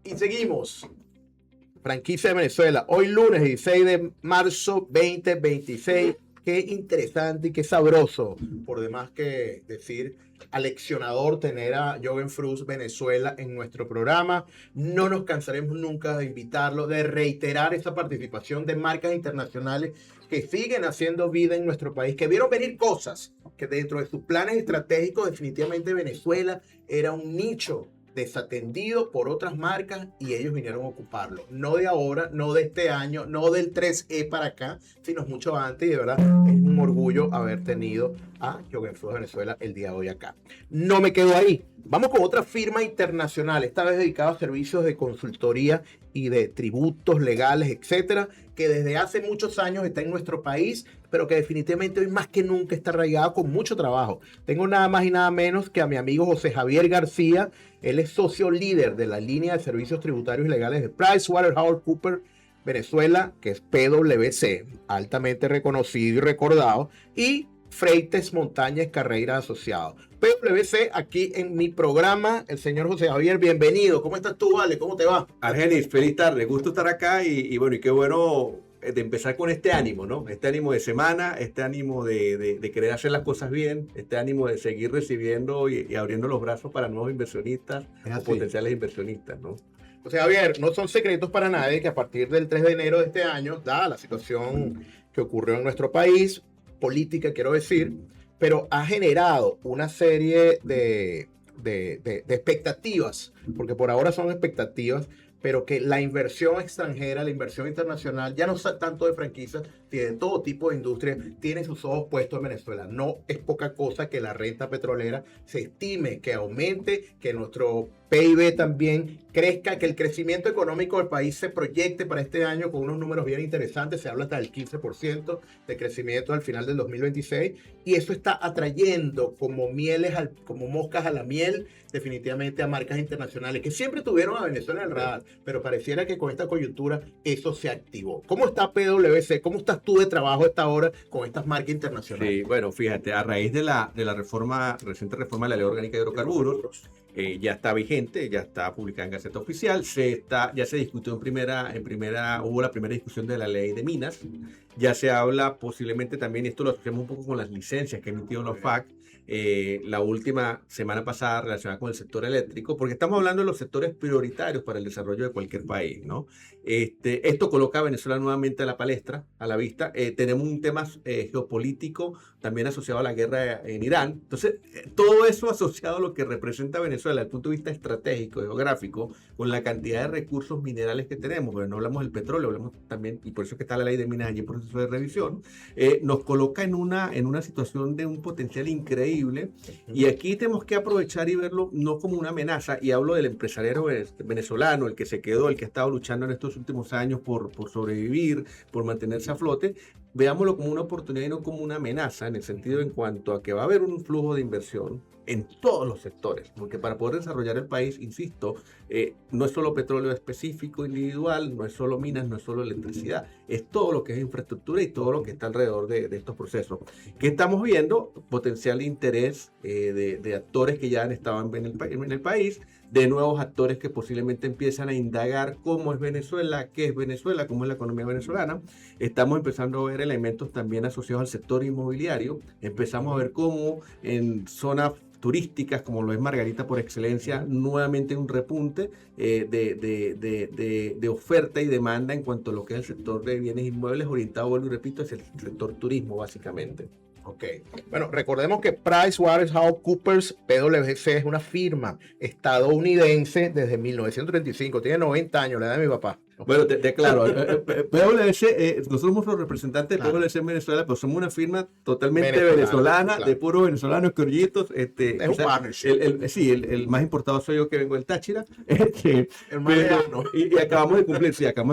Y seguimos. Franquicia de Venezuela. Hoy lunes 16 de marzo 2026. Qué interesante y qué sabroso. Por demás que decir, aleccionador tener a Joven Frus Venezuela en nuestro programa. No nos cansaremos nunca de invitarlo, de reiterar esa participación de marcas internacionales que siguen haciendo vida en nuestro país, que vieron venir cosas que dentro de sus planes estratégicos definitivamente Venezuela era un nicho desatendido por otras marcas y ellos vinieron a ocuparlo. No de ahora, no de este año, no del 3E para acá, sino mucho antes, y de verdad es un orgullo haber tenido a Joven Frus Venezuela el día de hoy acá. No me quedo ahí. Vamos con otra firma internacional, esta vez dedicada a servicios de consultoría y de tributos legales, etcétera, que desde hace muchos años está en nuestro país, pero que definitivamente hoy más que nunca está arraigado con mucho trabajo. Tengo nada más y nada menos que a mi amigo José Javier García. Él es socio líder de la línea de servicios tributarios y legales de PricewaterhouseCoopers Venezuela, que es PwC, altamente reconocido y recordado, y Freites Montañas Carreira Asociados. PwC, aquí en mi programa, el señor José Javier, bienvenido. ¿Cómo estás tú, Vale? ¿Cómo te va? Argenis, feliz tarde, gusto estar acá y bueno, y qué bueno de empezar con este ánimo, ¿no? Este ánimo de semana, este ánimo de querer hacer las cosas bien, este ánimo de seguir recibiendo y abriendo los brazos para nuevos inversionistas o potenciales inversionistas, ¿no? O sea, Javier, no son secretos para nadie que a partir del 3 de enero de este año, dada la situación que ocurrió en nuestro país, política quiero decir, pero ha generado una serie de expectativas, porque por ahora son expectativas, pero que la inversión extranjera, la inversión internacional, ya no tanto de franquicias, de todo tipo de industria, tiene sus ojos puestos en Venezuela. No es poca cosa que la renta petrolera se estime, que aumente, que nuestro PIB también crezca, que el crecimiento económico del país se proyecte para este año con unos números bien interesantes, se habla hasta del 15% de crecimiento al final del 2026, y eso está atrayendo como como moscas a la miel, definitivamente a marcas internacionales que siempre tuvieron a Venezuela en el radar, pero pareciera que con esta coyuntura eso se activó. ¿Cómo está PwC? ¿Cómo estás tú de trabajo a esta hora con estas marcas internacionales? Sí, bueno, fíjate, a raíz de la reciente reforma de la Ley Orgánica de Hidrocarburos, ya está vigente, ya está publicada en Gaceta Oficial, ya se discutió hubo la primera discusión de la ley de minas, ya se habla posiblemente también, esto lo asociamos un poco con las licencias que ha emitido la OFAC, la última semana pasada relacionada con el sector eléctrico, porque estamos hablando de los sectores prioritarios para el desarrollo de cualquier país, ¿no? Esto coloca a Venezuela nuevamente a la palestra, a la vista. Tenemos un tema geopolítico también asociado a la guerra en Irán. Entonces, todo eso asociado a lo que representa Venezuela desde el punto de vista estratégico, geográfico, con la cantidad de recursos minerales que tenemos, porque no hablamos del petróleo, hablamos también, y por eso es que está la ley de minas allí en proceso de revisión, nos coloca en una situación de un potencial increíble, y aquí tenemos que aprovechar y verlo no como una amenaza, y hablo del empresariado venezolano, el que se quedó, el que ha estado luchando en estos últimos años por sobrevivir, por mantenerse a flote. Veámoslo como una oportunidad y no como una amenaza, en el sentido en cuanto a que va a haber un flujo de inversión en todos los sectores, porque para poder desarrollar el país, insisto, no es solo petróleo específico, individual, no es solo minas, no es solo electricidad, es todo lo que es infraestructura y todo lo que está alrededor de estos procesos. ¿Qué estamos viendo? Potencial interés de actores que ya han estado en el país, de nuevos actores que posiblemente empiezan a indagar cómo es Venezuela, qué es Venezuela, cómo es la economía venezolana. Estamos empezando a ver elementos también asociados al sector inmobiliario. Empezamos a ver cómo en zonas turísticas, como lo es Margarita por excelencia, nuevamente un repunte de oferta y demanda en cuanto a lo que es el sector de bienes inmuebles orientado, vuelvo y repito, hacia el sector turismo básicamente. Ok. Bueno, recordemos que PricewaterhouseCoopers, PwC, es una firma estadounidense desde 1935. Tiene 90 años, la edad de mi papá. Bueno, te aclaro, PwC, nosotros somos los representantes de PwC en Venezuela, pero somos una firma totalmente venezolana, claro, de puros venezolanos, criollitos. Es un partnership. Sí, el más importado soy yo, que vengo del Táchira. El más lejano. Y acabamos de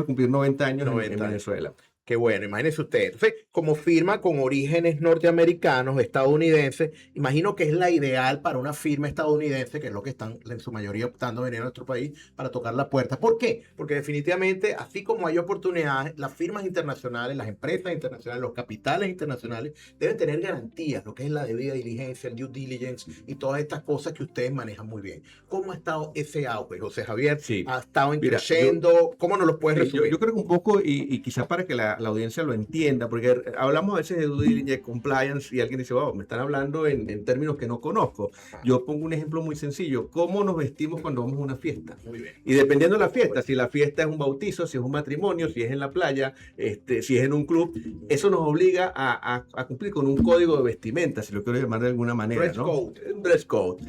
cumplir 90 años en Venezuela. Qué bueno, imagínense ustedes. Entonces, como firma con orígenes norteamericanos, estadounidenses, imagino que es la ideal para una firma estadounidense, que es lo que están en su mayoría optando a venir a nuestro país para tocar la puerta. ¿Por qué? Porque definitivamente, así como hay oportunidades, las firmas internacionales, las empresas internacionales, los capitales internacionales deben tener garantías, lo que es la debida diligencia, el due diligence y todas estas cosas que ustedes manejan muy bien. ¿Cómo ha estado ese auge, José Javier? Sí. ¿Ha estado Mira, creciendo? ¿Cómo nos lo puedes Sí, resumir? yo creo que un poco, y quizás para que la audiencia lo entienda, porque hablamos a veces de due diligence, compliance, y alguien dice, wow, me están hablando en términos que no conozco. Yo pongo un ejemplo muy sencillo, ¿cómo nos vestimos cuando vamos a una fiesta? Muy bien. Y dependiendo de la fiesta, si la fiesta es un bautizo, si es un matrimonio, si es en la playa, si es en un club, eso nos obliga a cumplir con un código de vestimenta, si lo quiero llamar de alguna manera, Dress ¿no? code. Un dress code.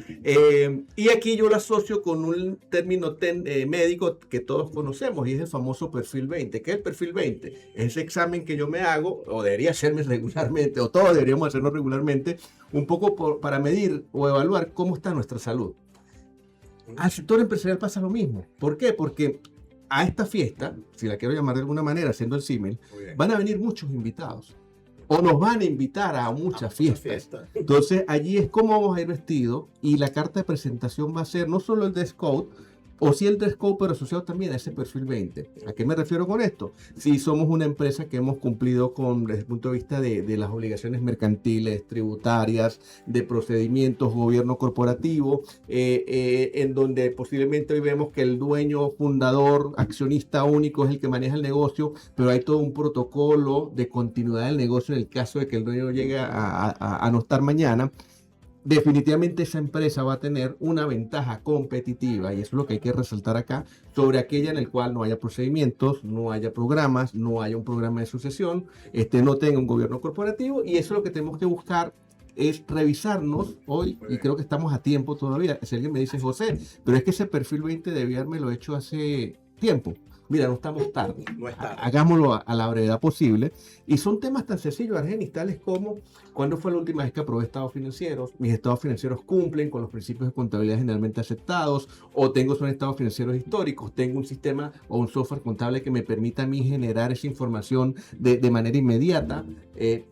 Y aquí yo lo asocio con un término médico que todos conocemos, y es el famoso perfil 20. ¿Qué es el perfil 20? Es ese examen que yo me hago, o debería hacerme regularmente, o todos deberíamos hacerlo regularmente, un poco para medir o evaluar cómo está nuestra salud. Al sector empresarial pasa lo mismo. ¿Por qué? Porque a esta fiesta, si la quiero llamar de alguna manera, haciendo el símil, van a venir muchos invitados. O nos van a invitar a muchas fiestas. Entonces, allí es cómo vamos a ir vestidos, y la carta de presentación va a ser no solo el dress code, o sí el dress code, pero asociado también a ese perfil 20. ¿A qué me refiero con esto? Si somos una empresa que hemos cumplido desde el punto de vista de las obligaciones mercantiles, tributarias, de procedimientos, gobierno corporativo, en donde posiblemente hoy vemos que el dueño, fundador, accionista único es el que maneja el negocio, pero hay todo un protocolo de continuidad del negocio en el caso de que el dueño llegue a no estar mañana. Definitivamente esa empresa va a tener una ventaja competitiva, y eso es lo que hay que resaltar acá, sobre aquella en el cual no haya procedimientos, no haya programas, no haya un programa de sucesión, no tenga un gobierno corporativo, y eso es lo que tenemos que buscar, es revisarnos hoy, y creo que estamos a tiempo todavía. Si alguien me dice, José, pero es que ese perfil 20 debía haberme lo hecho hace tiempo. Mira, no estamos tarde. No es tarde. Hagámoslo a la brevedad posible. Y son temas tan sencillos, Argenis, tales como: ¿cuándo fue la última vez que aprobé estados financieros? ¿Mis estados financieros cumplen con los principios de contabilidad generalmente aceptados? ¿O son estados financieros históricos? ¿Tengo un sistema o un software contable que me permita a mí generar esa información de manera inmediata?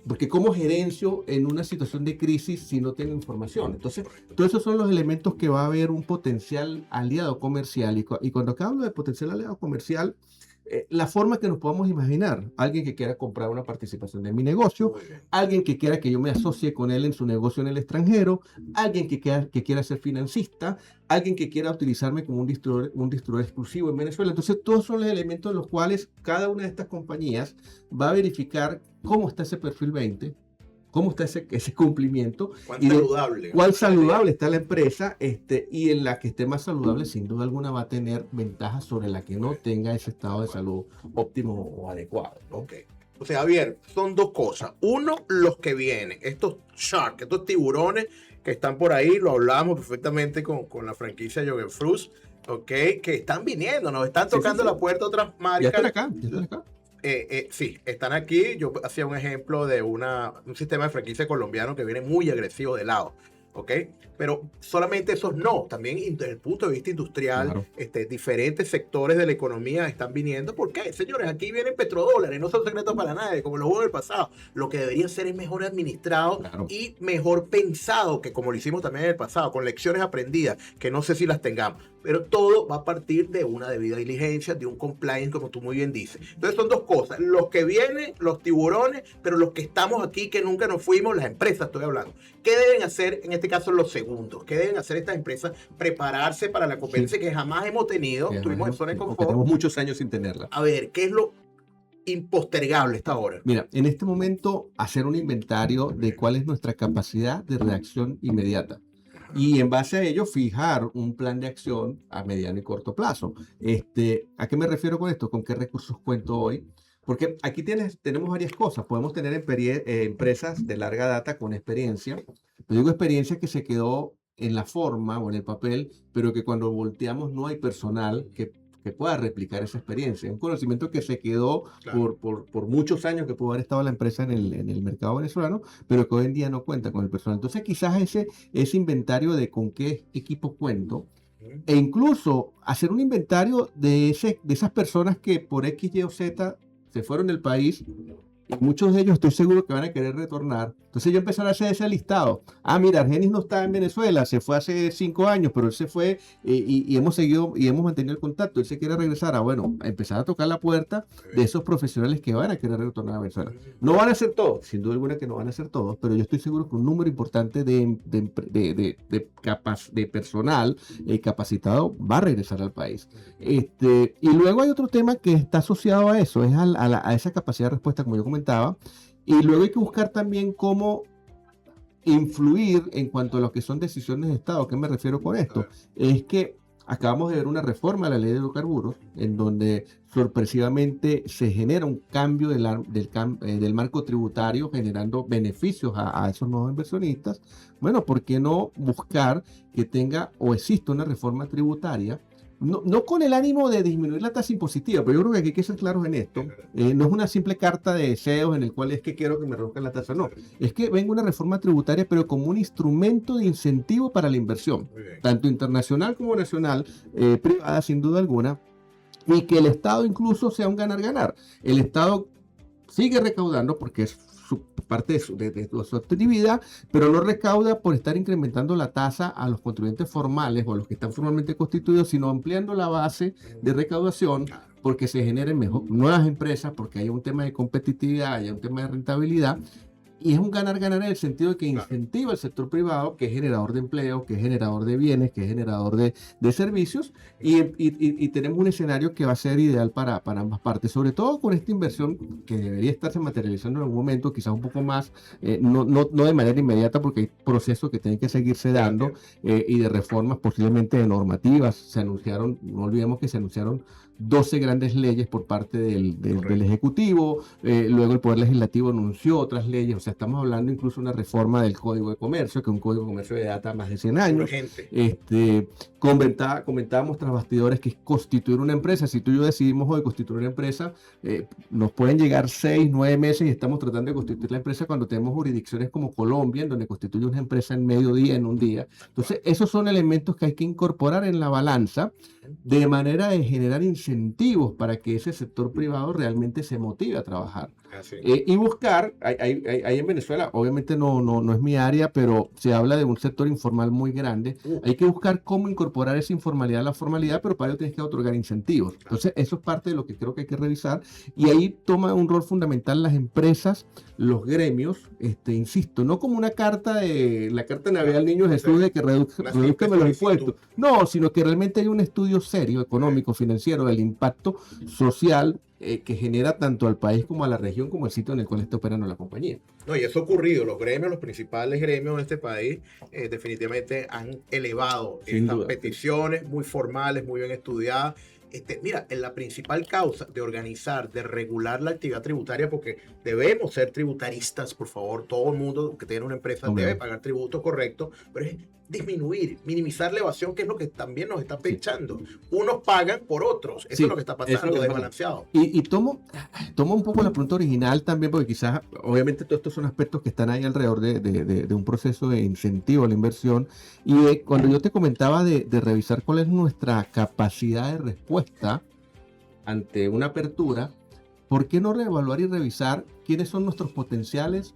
Porque ¿cómo gerencio en una situación de crisis si no tengo información? Entonces, todos esos son los elementos que va a haber un potencial aliado comercial. Y cuando acá hablo de potencial aliado comercial, la forma que nos podamos imaginar: alguien que quiera comprar una participación de mi negocio, alguien que quiera que yo me asocie con él en su negocio en el extranjero, alguien que quiera ser financista, alguien que quiera utilizarme como un distribuidor exclusivo en Venezuela. Entonces, todos son los elementos en los cuales cada una de estas compañías va a verificar cómo está ese perfil 20, cómo está ese cumplimiento, cuán saludable está la empresa, y en la que esté más saludable, sin duda alguna, va a tener ventajas sobre la que no tenga ese estado de salud óptimo o adecuado, ¿no? Ok. O sea, Javier, son dos cosas. Uno, los que vienen, estos sharks, estos tiburones que están por ahí, lo hablamos perfectamente con la franquicia Fruits, ok, que están viniendo, nos están tocando la puerta otras marcas. Ya están acá, ya están acá. Sí, están aquí. Yo hacía un ejemplo de un sistema de franquicia colombiano que viene muy agresivo de lado, ¿ok? Pero solamente esos no, también desde el punto de vista industrial, Claro. Diferentes sectores de la economía están viniendo. ¿Por qué? Señores, aquí vienen petrodólares, no son secretos para nadie, como los hubo en el pasado. Lo que debería ser es mejor administrado, Claro. y mejor pensado, que como lo hicimos también en el pasado, con lecciones aprendidas, que no sé si las tengamos. Pero todo va a partir de una debida diligencia, de un compliance, como tú muy bien dices. Entonces son dos cosas: los que vienen, los tiburones, pero los que estamos aquí, que nunca nos fuimos, las empresas estoy hablando. ¿Qué deben hacer en este caso los segundos? ¿Qué deben hacer estas empresas? Prepararse para la competencia que jamás hemos tenido. Tuvimos en zona de confort. Tenemos muchos años sin tenerla. A ver, ¿qué es lo impostergable esta hora? Mira, en este momento, hacer un inventario de cuál es nuestra capacidad de reacción inmediata. Y en base a ello, fijar un plan de acción a mediano y corto plazo. ¿A qué me refiero con esto? ¿Con qué recursos cuento hoy? Porque aquí tenemos varias cosas. Podemos tener empresas de larga data con experiencia. Yo digo experiencia que se quedó en la forma o en el papel, pero que cuando volteamos no hay personal que pueda replicar esa experiencia. Un conocimiento que se quedó por muchos años, que pudo haber estado la empresa en el mercado venezolano, pero que hoy en día no cuenta con el personal. Entonces, quizás ese inventario de con qué equipo cuento, e incluso hacer un inventario de esas personas que por X, Y o Z se fueron del país. Y muchos de ellos estoy seguro que van a querer retornar. Entonces yo empecé a hacer ese listado. Ah, mira, Argenis no está en Venezuela, se fue hace 5 años, pero él se fue y hemos seguido y hemos mantenido el contacto. Él se quiere regresar. Bueno, a empezar a tocar la puerta de esos profesionales que van a querer retornar a Venezuela. No van a ser todos, sin duda alguna que no van a ser todos, pero yo estoy seguro que un número importante de personal capacitado va a regresar al país. Y luego hay otro tema que está asociado a eso, es a esa capacidad de respuesta, como yo comentaba. Y luego hay que buscar también cómo influir en cuanto a lo que son decisiones de Estado. ¿A qué me refiero con esto? Es que acabamos de ver una reforma a la ley de hidrocarburos en donde sorpresivamente se genera un cambio del marco tributario generando beneficios a esos nuevos inversionistas. Bueno, ¿por qué no buscar que tenga o exista una reforma tributaria? No con el ánimo de disminuir la tasa impositiva, pero yo creo que hay que ser claros en esto. No es una simple carta de deseos en el cual es que quiero que me reduzcan la tasa, no. Es que venga una reforma tributaria, pero como un instrumento de incentivo para la inversión, tanto internacional como nacional, privada sin duda alguna, y que el Estado incluso sea un ganar-ganar. El Estado sigue recaudando porque es parte de su actividad, pero no recauda por estar incrementando la tasa a los contribuyentes formales o a los que están formalmente constituidos, sino ampliando la base de recaudación porque se generen nuevas empresas, porque hay un tema de competitividad, hay un tema de rentabilidad. Y es un ganar-ganar en el sentido de que incentiva al sector privado, que es generador de empleo, que es generador de bienes, que es generador de servicios, y tenemos un escenario que va a ser ideal para ambas partes, sobre todo con esta inversión que debería estarse materializando en algún momento, quizás un poco más, no de manera inmediata, porque hay procesos que tienen que seguirse dando, y de reformas posiblemente de normativas. Se anunciaron, no olvidemos que se anunciaron 12 grandes leyes por parte del Ejecutivo, luego el Poder Legislativo anunció otras leyes, o sea, estamos hablando incluso de una reforma del Código de Comercio, que es un Código de Comercio de data más de 100 años. Comentábamos tras bastidores que constituir una empresa, si tú y yo decidimos hoy constituir una empresa, nos pueden llegar 6, 9 meses y estamos tratando de constituir la empresa cuando tenemos jurisdicciones como Colombia, en donde constituye una empresa en medio día, en un día. Entonces, esos son elementos que hay que incorporar en la balanza de manera de generar incentivos para que ese sector privado realmente se motive a trabajar. Y buscar, hay en Venezuela, obviamente no es mi área, pero se habla de un sector informal muy grande. Hay que buscar cómo incorporar esa informalidad a la formalidad, pero para ello tienes que otorgar incentivos. Entonces, eso es parte de lo que creo que hay que revisar. Y ahí toma un rol fundamental las empresas, los gremios, insisto, no como una carta de la carta de Navidad al Niño Jesús de que reduzcame los impuestos. No, sino que realmente hay un estudio serio, económico, financiero, del impacto social que genera tanto al país como a la región como el sitio en el cual está operando la compañía. No, y eso ha ocurrido. Los gremios, los principales gremios de este país, definitivamente han elevado estas peticiones muy formales, muy bien estudiadas. Mira, en la principal causa de organizar, de regular la actividad tributaria, porque debemos ser tributaristas, por favor, todo el mundo que tiene una empresa debe pagar tributo correcto, pero es disminuir, minimizar la evasión, que es lo que también nos está pinchando. Unos pagan por otros, eso es lo que está pasando, desbalanceado. Y tomo un poco la pregunta original también, porque quizás, obviamente, todos estos son aspectos que están ahí alrededor de un proceso de incentivo a la inversión. Y cuando yo te comentaba de revisar cuál es nuestra capacidad de respuesta ante una apertura, ¿por qué no reevaluar y revisar quiénes son nuestros potenciales?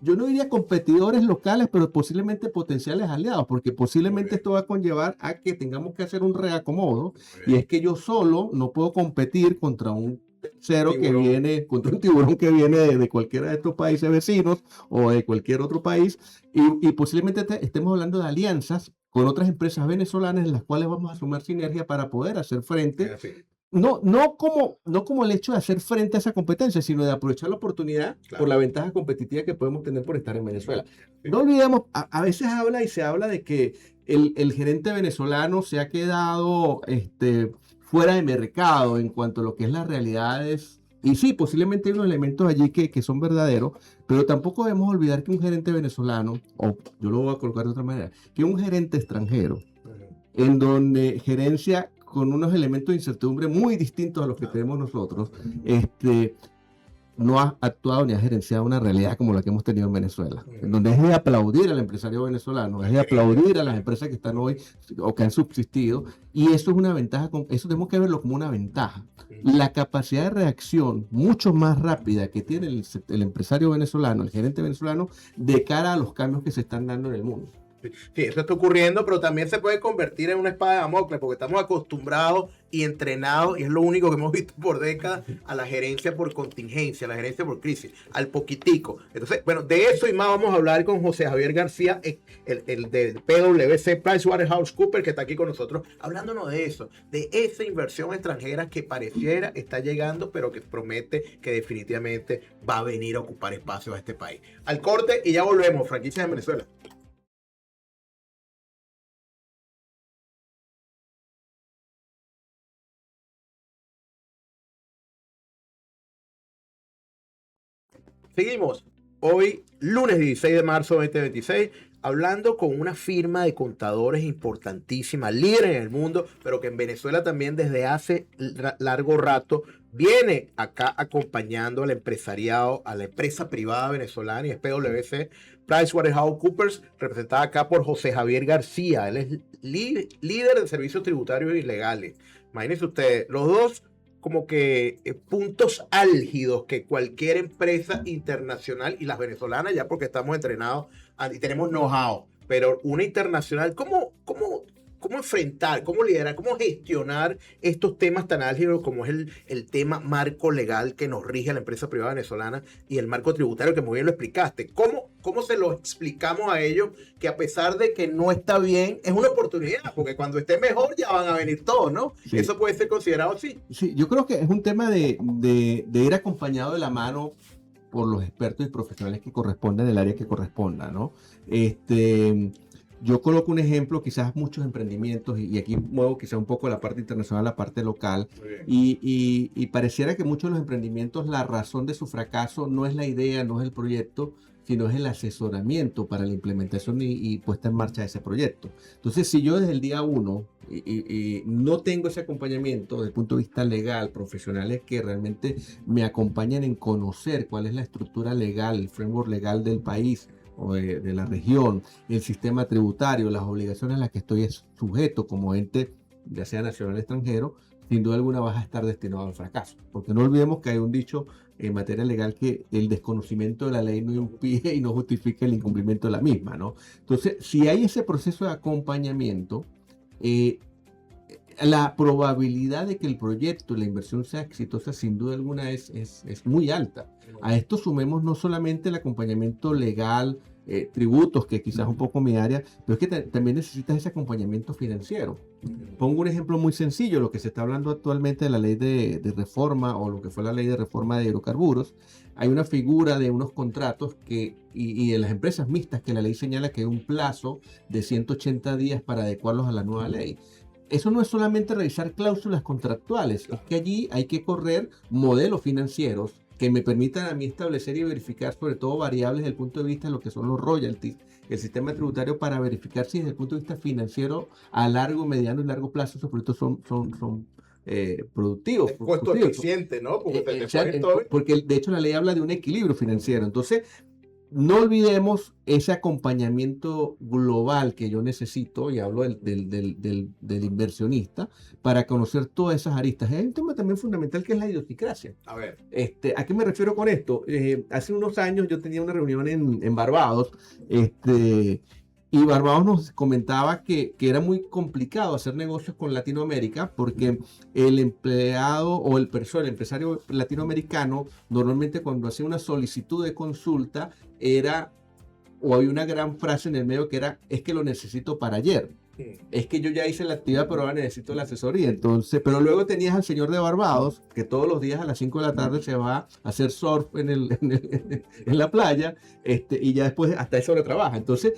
Yo no diría competidores locales, pero posiblemente potenciales aliados, porque posiblemente esto va a conllevar a que tengamos que hacer un reacomodo, y es que yo solo no puedo competir contra un contra un tiburón que viene de cualquiera de estos países vecinos o de cualquier otro país, y posiblemente estemos hablando de alianzas con otras empresas venezolanas en las cuales vamos a sumar sinergia para poder hacer frente. No como el hecho de hacer frente a esa competencia, sino de aprovechar la oportunidad por la ventaja competitiva que podemos tener por estar en Venezuela. No olvidemos, a veces se habla de que el gerente venezolano se ha quedado fuera de mercado en cuanto a lo que es las realidades. Y sí, posiblemente hay unos elementos allí que son verdaderos, pero tampoco debemos olvidar que un gerente venezolano, o yo lo voy a colocar de otra manera, que un gerente extranjero, en donde gerencia con unos elementos de incertidumbre muy distintos a los que tenemos nosotros, no ha actuado ni ha gerenciado una realidad como la que hemos tenido en Venezuela, en donde es de aplaudir al empresario venezolano, es de aplaudir a las empresas que están hoy o que han subsistido, y eso es una ventaja, eso tenemos que verlo como una ventaja. La capacidad de reacción mucho más rápida que tiene el empresario venezolano, el gerente venezolano, de cara a los cambios que se están dando en el mundo. Sí, eso está ocurriendo, pero también se puede convertir en una espada de Damocles, porque estamos acostumbrados y entrenados, y es lo único que hemos visto por décadas, a la gerencia por contingencia, a la gerencia por crisis, al poquitico. Entonces, bueno, de eso y más vamos a hablar con José Javier García, el del PwC, PricewaterhouseCoopers, que está aquí con nosotros, hablándonos de eso, de esa inversión extranjera que pareciera está llegando, pero que promete que definitivamente va a venir a ocupar espacio a este país. Al corte y ya volvemos, franquicias en Venezuela. Seguimos hoy, lunes 16 de marzo de 2026, hablando con una firma de contadores importantísima, líder en el mundo, pero que en Venezuela también desde hace largo rato viene acá acompañando al empresariado, a la empresa privada venezolana, y es PwC, PricewaterhouseCoopers, representada acá por José Javier García. Él es líder de servicios tributarios y legales. Imagínense ustedes, los dos como que puntos álgidos que cualquier empresa internacional, y las venezolanas ya porque estamos entrenados y tenemos know-how, pero una internacional, ¿cómo enfrentar, cómo liderar, cómo gestionar estos temas tan álgidos como es el tema marco legal que nos rige a la empresa privada venezolana y el marco tributario que muy bien lo explicaste? ¿Cómo se lo explicamos a ellos que a pesar de que no está bien, es una oportunidad? Porque cuando esté mejor ya van a venir todos, ¿no? Sí. Eso puede ser considerado así. Sí, yo creo que es un tema de ir acompañado de la mano por los expertos y profesionales que corresponden del área que corresponda, ¿no? Yo coloco un ejemplo, quizás muchos emprendimientos, y aquí muevo quizás un poco la parte internacional, la parte local, y pareciera que muchos de los emprendimientos, la razón de su fracaso no es la idea, no es el proyecto, sino es el asesoramiento para la implementación y puesta en marcha de ese proyecto. Entonces, si yo desde el día uno no tengo ese acompañamiento desde el punto de vista legal, profesionales que realmente me acompañan en conocer cuál es la estructura legal, el framework legal del país, o de la región, el sistema tributario, las obligaciones a las que estoy sujeto como ente, ya sea nacional o extranjero, sin duda alguna vas a estar destinado al fracaso. Porque no olvidemos que hay un dicho en materia legal que el desconocimiento de la ley no impide y no justifica el incumplimiento de la misma, ¿no? Entonces, si hay ese proceso de acompañamiento, la probabilidad de que el proyecto, la inversión sea exitosa, sin duda alguna es muy alta. A esto sumemos no solamente el acompañamiento legal, tributos, que quizás es un poco mi área, pero es que también necesitas ese acompañamiento financiero. Pongo un ejemplo muy sencillo, lo que se está hablando actualmente de la ley de reforma, o lo que fue la ley de reforma de hidrocarburos. Hay una figura de unos contratos y de las empresas mixtas que la ley señala que hay un plazo de 180 días para adecuarlos a la nueva ley. Eso no es solamente revisar cláusulas contractuales, es que allí hay que correr modelos financieros que me permitan a mí establecer y verificar sobre todo variables desde el punto de vista de lo que son los royalties, el sistema tributario, para verificar si desde el punto de vista financiero a largo, mediano y largo plazo esos proyectos son productivos. Es costo eficiente, ¿no? Porque de hecho la ley habla de un equilibrio financiero. Entonces, no olvidemos ese acompañamiento global que yo necesito, y hablo del inversionista, para conocer todas esas aristas. Hay un tema también fundamental que es la idiosincrasia. A ver. ¿A qué me refiero con esto? Hace unos años yo tenía una reunión en Barbados, y Barbados nos comentaba que era muy complicado hacer negocios con Latinoamérica porque el empleado o el empresario latinoamericano normalmente cuando hacía una solicitud de consulta había una gran frase en el medio que era: es que lo necesito para ayer. Es que yo ya hice la actividad, pero ahora necesito la asesoría. Entonces, pero luego tenías al señor de Barbados, que todos los días a las 5 de la tarde se va a hacer surf en la playa, y ya después hasta esa hora trabaja. Entonces,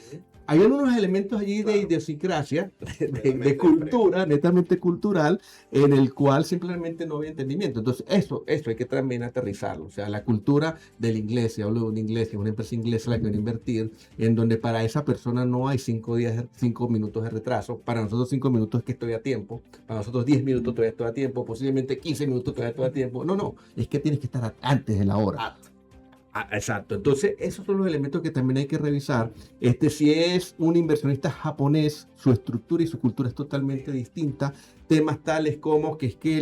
hay unos elementos allí de idiosincrasia, de cultura, netamente cultural, en el cual simplemente no había entendimiento. Entonces, eso hay que también aterrizarlo. O sea, la cultura del inglés, si hablo de un inglés, que es una empresa inglesa la que va a invertir, en donde para esa persona no hay 5 minutos de retraso. Para nosotros 5 minutos es que estoy a tiempo. Para nosotros 10 minutos todavía estoy a tiempo. Posiblemente 15 minutos todavía estoy a tiempo. No, es que tienes que estar antes de la hora. Exacto. Entonces, esos son los elementos que también hay que revisar. Si es un inversionista japonés, su estructura y su cultura es totalmente distinta. Temas tales como que es que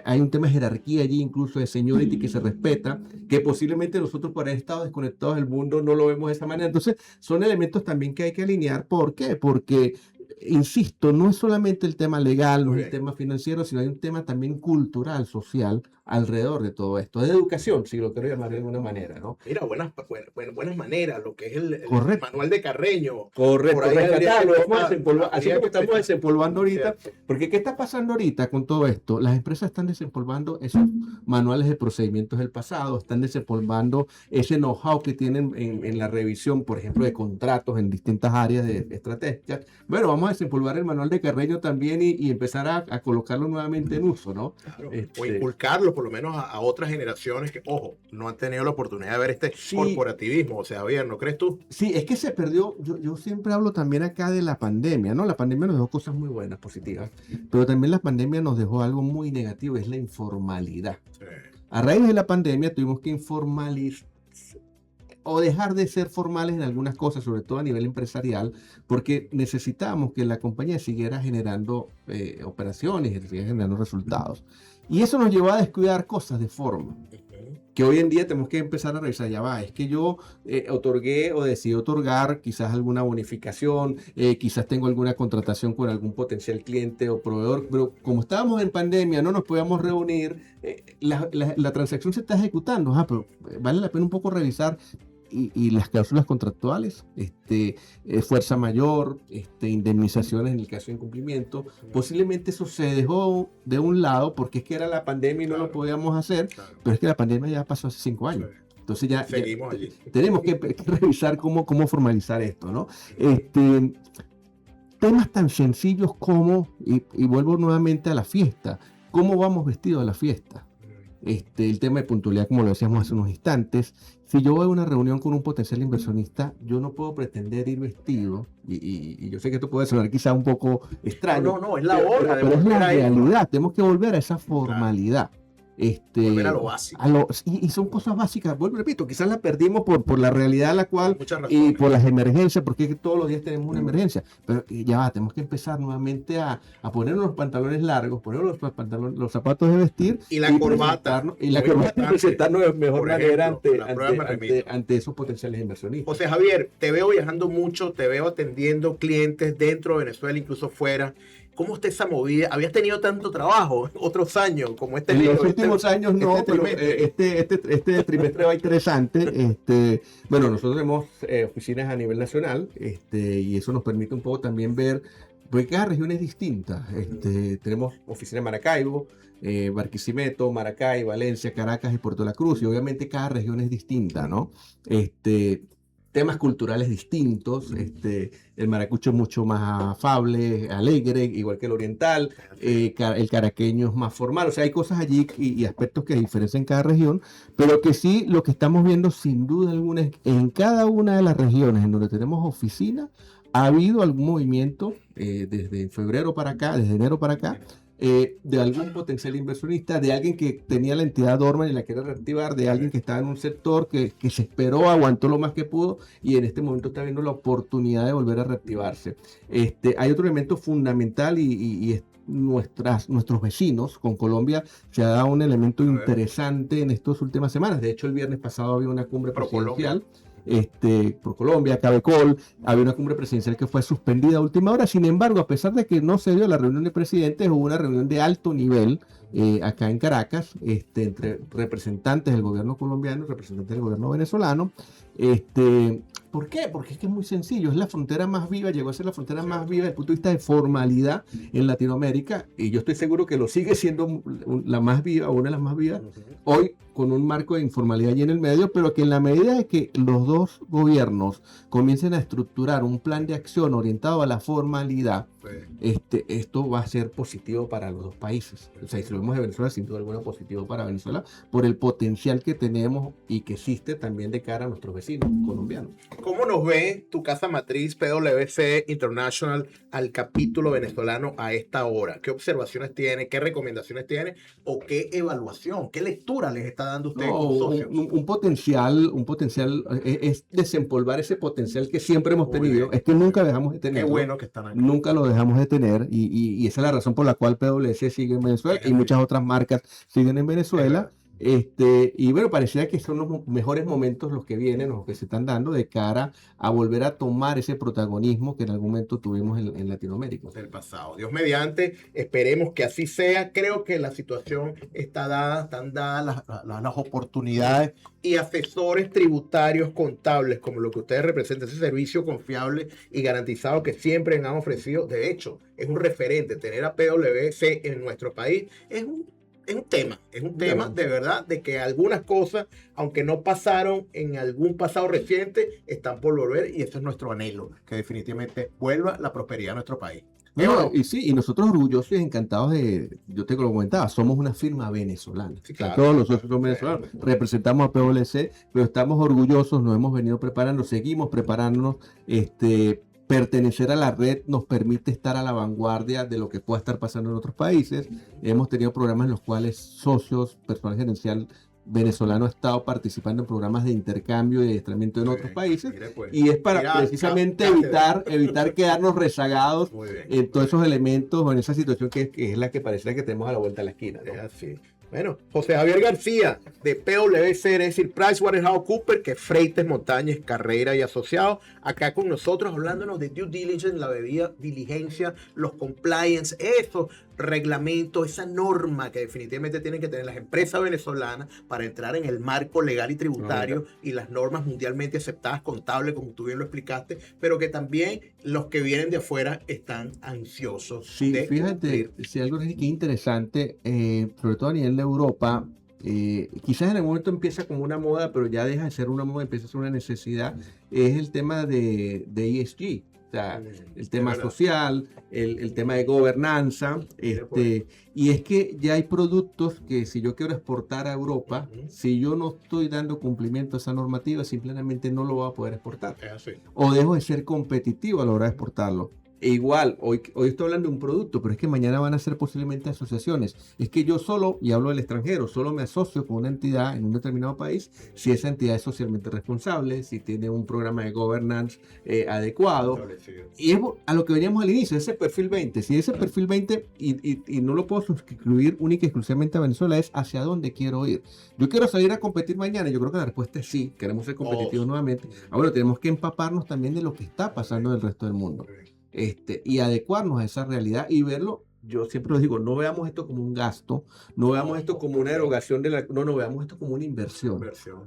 hay un tema de jerarquía allí, incluso de seniority que se respeta, que posiblemente nosotros por haber estado desconectados del mundo no lo vemos de esa manera. Entonces, son elementos también que hay que alinear. ¿Por qué? Porque, insisto, no es solamente el tema legal, no es el tema financiero, sino hay un tema también cultural, social, alrededor de todo esto, de educación, si lo quiero llamar de alguna manera, ¿no? Mira, buenas maneras, lo que es el Correcto. manual de Carreño. Correcto, Por ahí rescatarlo, habría que vamos a desempolvar, habría así como que estamos empezar. desempolvando ahorita, Cierto. porque ¿qué está pasando ahorita con todo esto? Las empresas están desempolvando esos manuales de procedimientos del pasado, están desempolvando ese know-how que tienen en la revisión, por ejemplo, de contratos en distintas áreas estratégicas. Bueno, vamos a desempolvar el manual de Carreño también y empezar a colocarlo nuevamente en uso, ¿no? Claro. O inculcarlo por lo menos a otras generaciones que, ojo, no han tenido la oportunidad de ver este corporativismo. O sea, bien, ¿no crees tú? Sí, es que se perdió. Yo siempre hablo también acá de la pandemia, ¿no? La pandemia nos dejó cosas muy buenas, positivas, pero también la pandemia nos dejó algo muy negativo, es la informalidad. Sí. A raíz de la pandemia tuvimos que formalizar o dejar de ser formales en algunas cosas, sobre todo a nivel empresarial, porque necesitábamos que la compañía siguiera generando operaciones y siguiera generando resultados. Y eso nos llevó a descuidar cosas de forma, que hoy en día tenemos que empezar a revisar. Ya va, es que yo otorgué o decidí otorgar quizás alguna bonificación, quizás tengo alguna contratación con algún potencial cliente o proveedor, pero como estábamos en pandemia, no nos podíamos reunir, la transacción se está ejecutando, pero vale la pena un poco revisar. Y las cláusulas contractuales, fuerza mayor, indemnizaciones en el caso de incumplimiento, posiblemente eso se dejó de un lado porque es que era la pandemia y no lo podíamos hacer, pero es que la pandemia ya pasó hace 5 años. Entonces ya Seguimos allí. Tenemos que revisar cómo formalizar esto, ¿no? Temas tan sencillos como, y vuelvo nuevamente a la fiesta, ¿cómo vamos vestidos a la fiesta? El tema de puntualidad, como lo decíamos hace unos instantes, si yo voy a una reunión con un potencial inversionista, yo no puedo pretender ir vestido, y yo sé que esto puede sonar quizá un poco extraño. No, es la hora de pero es volver la a eso. realidad, tenemos que volver a esa formalidad. Volver a lo básico. Y son cosas básicas, vuelvo, repito, quizás la perdimos por la realidad a la cual Muchas y razones. por las emergencias, porque todos los días tenemos una emergencia, pero ya va, tenemos que empezar nuevamente a ponernos los pantalones largos, ponernos los zapatos de vestir Y la corbata. presentarnos- y la Muy corbata, importante. presentarnos de mejor Por manera ejemplo, la prueba me remito. ante esos potenciales inversionistas. José Javier, te veo viajando mucho, te veo atendiendo clientes dentro de Venezuela, incluso fuera. ¿Cómo está esa movida? ¿Habías tenido tanto trabajo otros años como este En los libro, últimos años no, este pero trimestre? este trimestre va interesante. Bueno, nosotros tenemos oficinas a nivel nacional, y eso nos permite un poco también ver, porque cada región es distinta. Tenemos oficina en Maracaibo, Barquisimeto, Maracay, Valencia, Caracas y Puerto La Cruz, y obviamente cada región es distinta, ¿no? Temas culturales distintos, el maracucho es mucho más afable, alegre, igual que el oriental, el caraqueño es más formal, o sea, hay cosas allí y aspectos que diferencian cada región, pero que sí, lo que estamos viendo sin duda alguna es que en cada una de las regiones en donde tenemos oficina, ha habido algún movimiento desde febrero para acá, desde enero para acá, de algún potencial inversionista, de alguien que tenía la entidad dormante y la quiere reactivar, de alguien que estaba en un sector que se esperó, aguantó lo más que pudo y en este momento está viendo la oportunidad de volver a reactivarse. Hay otro elemento fundamental y es nuestros vecinos. Con Colombia se ha dado un elemento interesante en estas últimas semanas. De hecho, el viernes pasado había una cumbre presidencial. Por Colombia, Cabecol, había una cumbre presidencial que fue suspendida a última hora. Sin embargo, a pesar de que no se dio la reunión de presidentes, hubo una reunión de alto nivel acá en Caracas, entre representantes del gobierno colombiano y representantes del gobierno venezolano. ¿Por qué? Porque es que es muy sencillo, es la frontera más viva, llegó a ser la frontera más viva desde el punto de vista de formalidad en Latinoamérica, y yo estoy seguro que lo sigue siendo la más viva, una de las más vivas. Hoy con un marco de informalidad allí en el medio, pero que en la medida de que los dos gobiernos comiencen a estructurar un plan de acción orientado a la formalidad, esto va a ser positivo para los dos países. O sea, si lo vemos de Venezuela, sin duda alguna positivo para Venezuela, por el potencial que tenemos y que existe también de cara a nuestros vecinos colombianos. ¿Cómo nos ve tu casa matriz PwC International al capítulo venezolano a esta hora? ¿Qué observaciones tiene? ¿Qué recomendaciones tiene? ¿O qué evaluación? ¿Qué lectura les está dando usted como socios? Un potencial es desempolvar ese potencial que siempre hemos Muy tenido. bien. Es que nunca dejamos de tener. Qué bueno que están aquí. Nunca lo dejamos de tener y esa es la razón por la cual PwC sigue en Venezuela y muchas otras marcas siguen en Venezuela. Y bueno, parecía que son los mejores momentos los que vienen, los que se están dando de cara a volver a tomar ese protagonismo que en algún momento tuvimos en Latinoamérica. Del pasado. Dios mediante, esperemos que así sea. Creo que la situación está dada, están dadas las oportunidades y asesores tributarios contables, como lo que ustedes representan, ese servicio confiable y garantizado que siempre han ofrecido. De hecho, es un referente. Tener a PwC en nuestro país es un tema de verdad, de que algunas cosas, aunque no pasaron en algún pasado reciente, están por volver y ese es nuestro anhelo, que definitivamente vuelva la prosperidad a nuestro país. No, y sí, y nosotros orgullosos y encantados yo te lo comentaba, somos una firma venezolana. Sí, O sea, claro. todos los socios son venezolanos, representamos a PwC, pero estamos orgullosos, nos hemos venido preparando, seguimos preparándonos, pertenecer a la red nos permite estar a la vanguardia de lo que pueda estar pasando en otros países. Hemos tenido programas en los cuales socios, personal gerencial venezolano ha estado participando en programas de intercambio y adiestramiento en otros países. Mire, pues. Y es para Mira, precisamente cátedra. evitar quedarnos rezagados Muy bien. en todos esos elementos o en esa situación que es la que pareciera que tenemos a la vuelta de la esquina, ¿no? Es así. Bueno, José Javier García de PwC, es decir, PricewaterhouseCoopers, que Freites, Montañez, Carrera y Asociados, acá con nosotros hablándonos de due diligence, la debida diligencia, los compliance, esos reglamentos, esa norma que definitivamente tienen que tener las empresas venezolanas para entrar en el marco legal y tributario y las normas mundialmente aceptadas, contables, como tú bien lo explicaste, pero que también los que vienen de afuera están ansiosos. Sí, de fíjate, cumplir. si algo que es interesante, sobre todo a nivel de Europa, quizás en el momento empieza como una moda, pero ya deja de ser una moda, empieza a ser una necesidad, es el tema de ESG, o sea, el tema verdad. social, el tema de gobernanza, y es que ya hay productos que si yo quiero exportar a Europa, si yo no estoy dando cumplimiento a esa normativa, simplemente no lo voy a poder exportar. Es así. O dejo de ser competitivo a la hora de exportarlo. E igual, hoy estoy hablando de un producto, pero es que mañana van a ser posiblemente asociaciones. Es que yo solo, y hablo del extranjero, solo me asocio con una entidad en un determinado país si esa entidad es socialmente responsable, si tiene un programa de governance adecuado. Y es a lo que veníamos al inicio, ese perfil 20. Si ese perfil 20, y no lo puedo suscribir única y exclusivamente a Venezuela, es hacia dónde quiero ir. Yo quiero salir a competir mañana. Yo creo que la respuesta es sí, queremos ser competitivos nuevamente. Ahora tenemos que empaparnos también de lo que está pasando en el resto del mundo. Y adecuarnos a esa realidad y verlo. Yo siempre les digo, no veamos esto como un gasto, no veamos esto como una erogación no veamos esto como una inversión.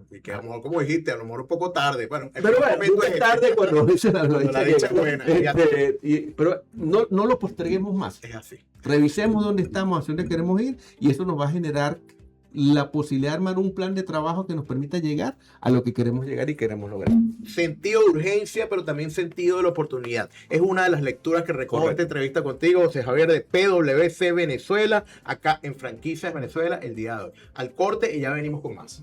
Y que a lo mejor, como dijiste, a lo mejor un poco tarde. Bueno, Pero bueno, nunca es tarde cuando dice la dicha es buena. pero no lo posterguemos más. Es así. Revisemos dónde estamos, hacia dónde queremos ir y eso nos va a generar la posibilidad de armar un plan de trabajo que nos permita llegar a lo que queremos llegar y queremos lograr. Sentido de urgencia, pero también sentido de la oportunidad. Es una de las lecturas que recojo esta entrevista contigo, José Javier, de PwC Venezuela, acá en Franquicias Venezuela, el día de hoy. Al corte y ya venimos con más.